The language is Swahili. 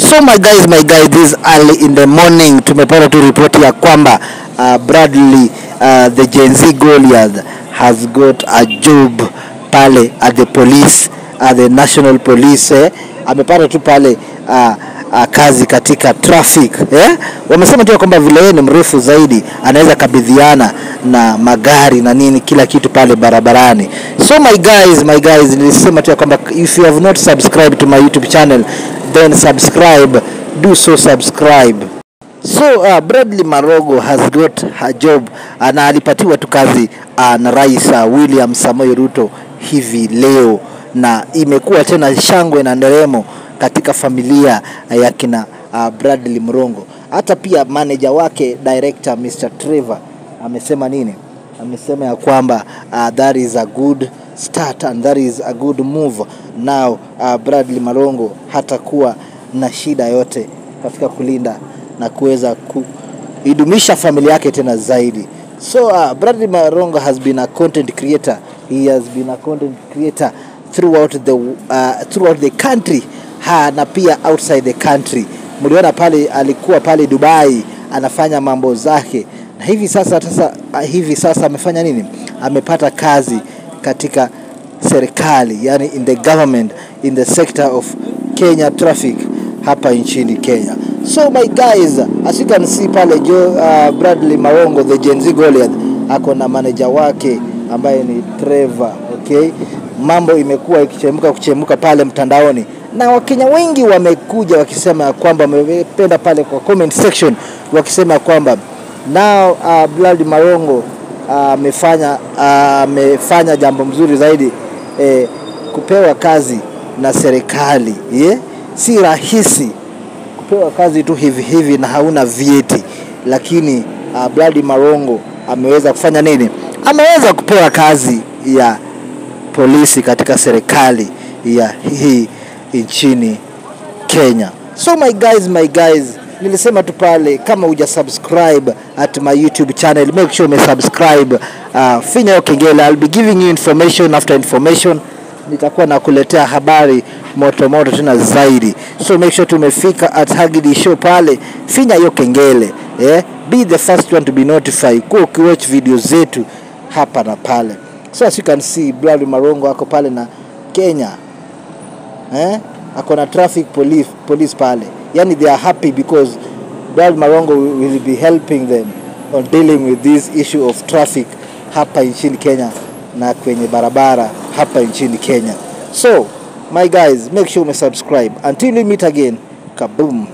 So my guys, this early in the morning tumepata tu report ya kwamba Bradley the Gen Z Goliath has got a job pale at the police, the national police. Amepata tu pale kazi katika traffic. Wamesema tu kwamba vile yeye ni mrefu zaidi anaweza kabidhiana na magari na nini kila kitu pale barabarani. So my guys, nilisema tu kwamba if you have not subscribed to my YouTube channel, then subscribe, do so subscribe. So Bradley Marogo has got her job na alipatiwa tu kazi na Rais William Samoei Ruto hivi leo, na imekuwa tena shangwe na nderemo katika familia ya kina Bradley Marogo. Hata pia manager wake director Mr. Trevor amesema nini? Amesema ya kwamba that is a good start and that is a good move. Now Bradley Marogo hatakuwa na shida yote katika kulinda na kuweza kuidumisha familia yake tena zaidi. So Bradley Marogo has been a content creator. He has been a content creator throughout the country na pia outside the country. Mliona pale alikuwa pale Dubai anafanya mambo zake, na hivi sasa amefanya nini? Amepata kazi katika serikali, yani in the government, in the sector of Kenya traffic hapa nchini Kenya. So my guys, as you can see pale Bradley Marogo the Gen Z Goliath ako na manager wake ambaye ni Trevor. Okay, mambo imekuwa kuchemuka pale mtandaoni, na Wakenya wengi wamekuja wakisema kwamba wamependa pale kwa comment section wakisema kwamba now Bradley Marogo amefanya jambo mzuri zaidi, kupewa kazi na serikali. Si rahisi kupewa kazi tu hivi na hauna vyeti, lakini Bradley Marogo ameweza kufanya nini? Ameweza kupewa kazi ya polisi katika serikali ya hii nchini Kenya. So my guys, nilisema tu pale kama huja subscribe at my YouTube channel, make sure you subscribe, finya hiyo kengele. I'll be giving you information after information. Nitakuwa nakuletea habari moto tena zaidi. So make sure tumefika at Hagidi Show pale, finya hiyo kengele. Be the first one to be notified kwa watch videos zetu hapa na pale. So as you can see, Bradley Marogo ako pale na Kenya. Ako na traffic police pale. Yani they are happy because Bradley Marogo will be helping them on dealing with this issue of traffic hapa nchini Kenya na kwenye barabara hapa nchini Kenya. So my guys, make sure you subscribe. Until we meet again, kaboom.